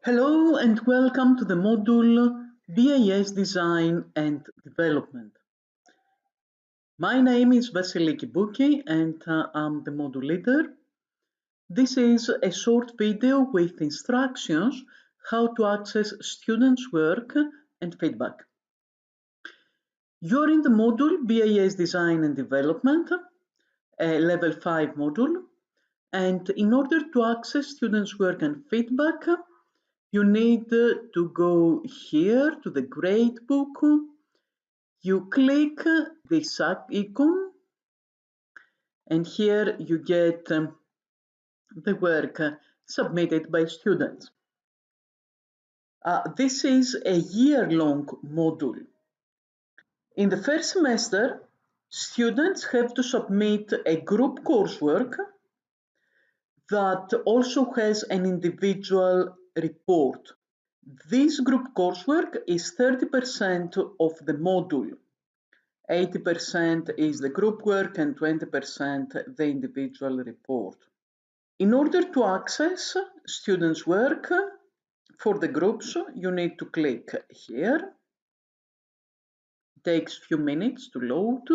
Hello and welcome to the module BAS Design and Development. My name is Vasiliki Bouki and I'm the module leader. This is a short video with instructions how to access students' work and feedback. You're in the module BAS Design and Development, a level 5 module, and in order to access students' work and feedback, you need to go here to the gradebook. You click this icon and here you get the work submitted by students. This is a year-long module. In the first semester, students have to submit a group coursework that also has an individual report. This group coursework is 30% of the module. 80% is the group work and 20% the individual report. In order to access students' work for the groups, you need to click here. It takes a few minutes to load.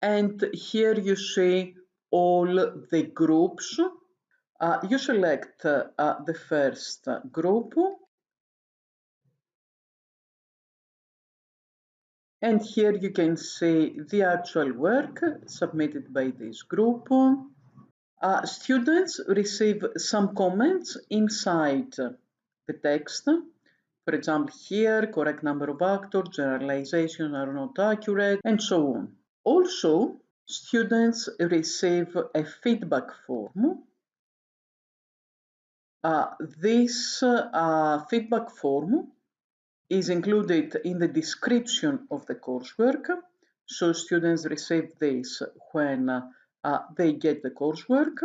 And here you see all the groups. You select the first group. And here you can see the actual work submitted by this group. Students receive some comments inside the text. For example, here, correct number of actors, generalizations are not accurate, and so on. Also, students receive a feedback form. This feedback form is included in the description of the coursework. So students receive this when they get the coursework.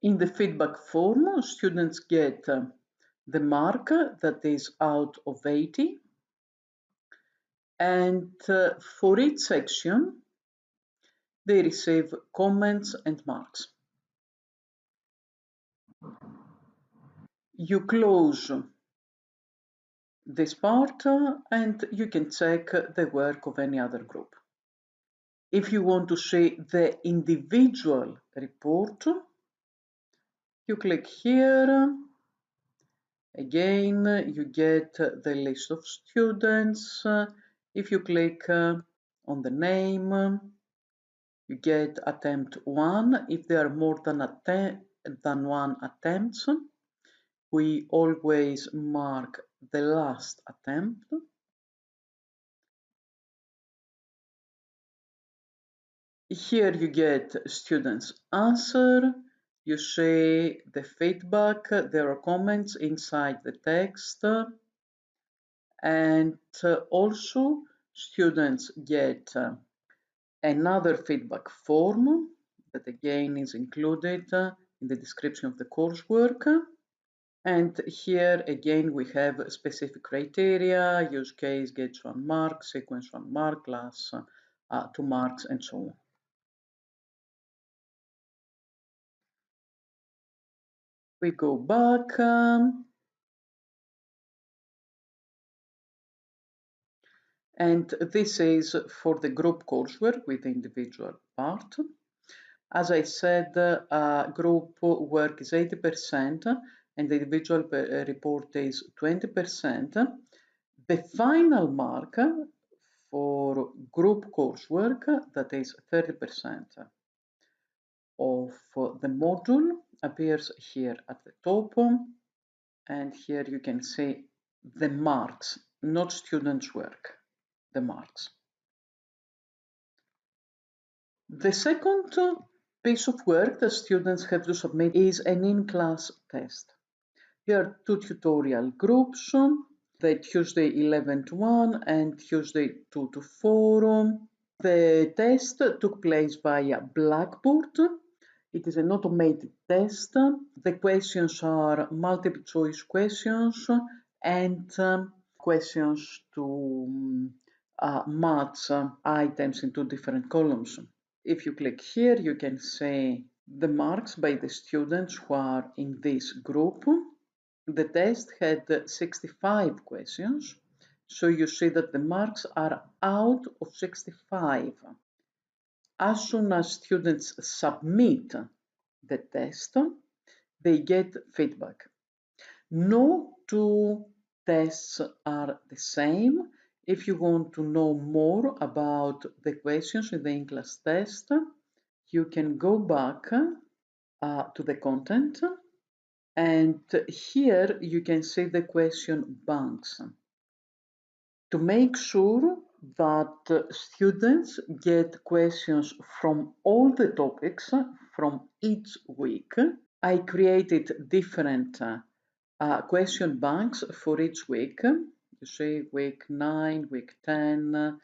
In the feedback form, students get the mark that is out of 80. And for each section, they receive comments and marks. You close this part and you can check the work of any other group. If you want to see the individual report, you click here. Again, you get the list of students. If you click on the name, you get attempt 1. If there are more than one attempts, we always mark the last attempt. Here you get students' answer. You see the feedback. There are comments inside the text. And also students get another feedback form that again is included in the description of the coursework. And here again we have specific criteria: use case gets 1 mark, sequence 1 mark, class 2 marks, and so on. We go back. And this is for the group coursework with the individual part. As I said, group work is 80% and the individual report is 20%. The final mark for group coursework, that is 30% of the module, appears here at the top. And here you can see the marks, not students' work, the marks. The second piece of work that students have to submit is an in-class test. There are 2 tutorial groups, the Tuesday 11 to 1 and Tuesday 2 to 4. The test took place via Blackboard. It is an automated test. The questions are multiple choice questions and questions to match items into different columns. If you click here, you can see the marks by the students who are in this group. The test had 65 questions, so you see that the marks are out of 65. As soon as students submit the test, they get feedback. No two tests are the same. If you want to know more about the questions in the in-class test, you can go back to the content, and here you can see the question banks. To make sure that students get questions from all the topics from each week, I created different question banks for each week. You see week 9, week 10,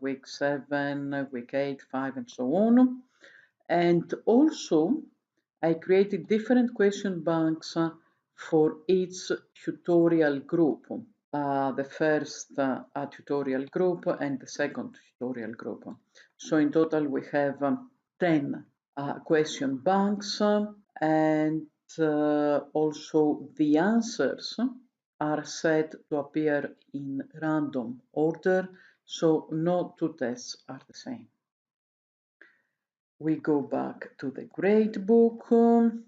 week 7, week 8, 5, and so on. And also, I created different question banks for each tutorial group. The first tutorial group and the second tutorial group. So in total we have 10 question banks, and also the answers are set to appear in random order, so no two tests are the same. We go back to the gradebook.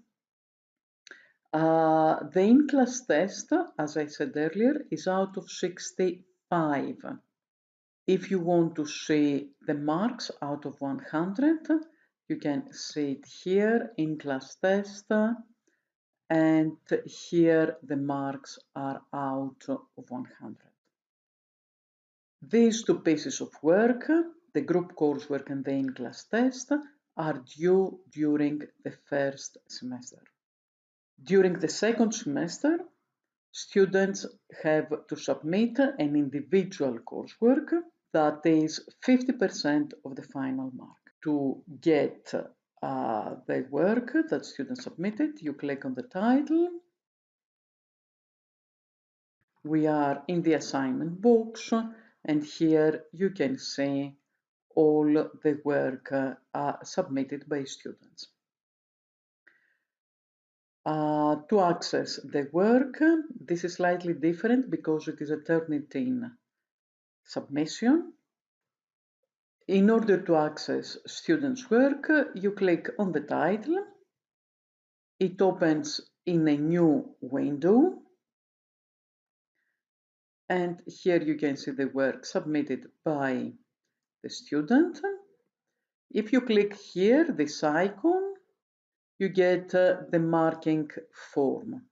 The in-class test, as I said earlier, is out of 65. If you want to see the marks out of 100, you can see it here, in-class test, and here the marks are out of 100. These two pieces of work, the group coursework and the in-class test, are due during the first semester. During the second semester, students have to submit an individual coursework that is 50% of the final mark. To get the work that students submitted, you click on the title. We are in the assignment box, and here you can see all the work submitted by students. To access the work, this is slightly different because it is a Turnitin submission. In order to access students' work, you click on the title. It opens in a new window. And here you can see the work submitted by the student. If you click here, this icon, you get the marking form.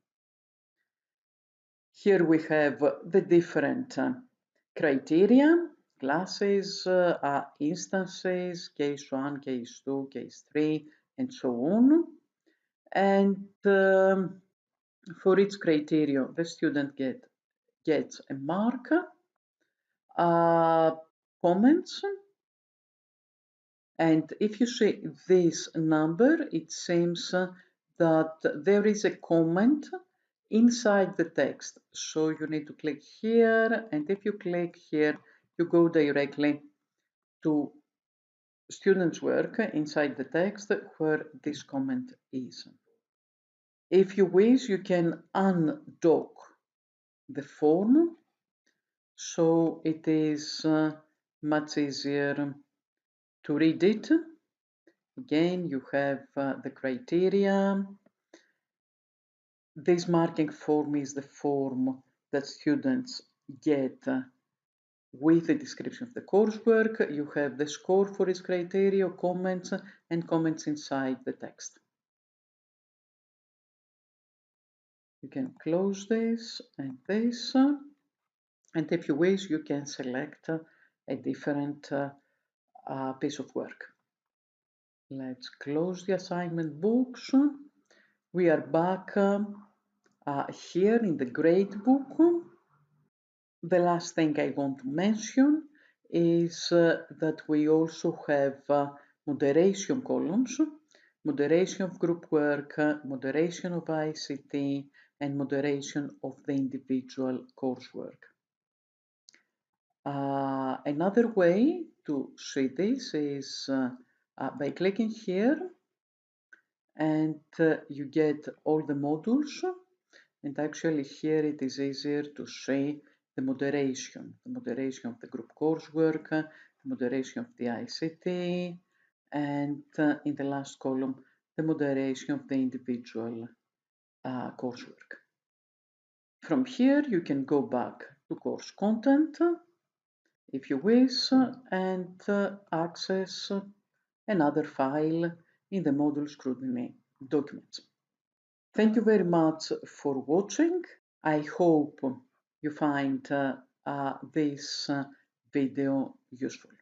Here we have the different criteria, classes, instances, case 1, case 2, case 3, and so on. And for each criteria, the student gets a mark, comments, and if you see this number, it seems that there is a comment inside the text. So you need to click here, and if you click here, you go directly to students' work inside the text where this comment is. If you wish, you can undock the form, so it is much easier to read it. Again, you have the criteria. This marking form is the form that students get with the description of the coursework. You have the score for each criteria, comments, and comments inside the text. You can close this and this, and if you wish, you can select a different piece of work. Let's close the assignment books. We are back here in the gradebook. The last thing I want to mention is that we also have moderation columns, moderation of group work, moderation of ICT, and moderation of the individual coursework. Another way to see this is by clicking here. and you get all the modules. And actually here it is easier to see the moderation of the group coursework, the moderation of the ICT, and in the last column, the moderation of the individual coursework. From here, you can go back to course content if you wish and access another file in the module scrutiny documents. Thank you very much for watching. I hope you find this video useful.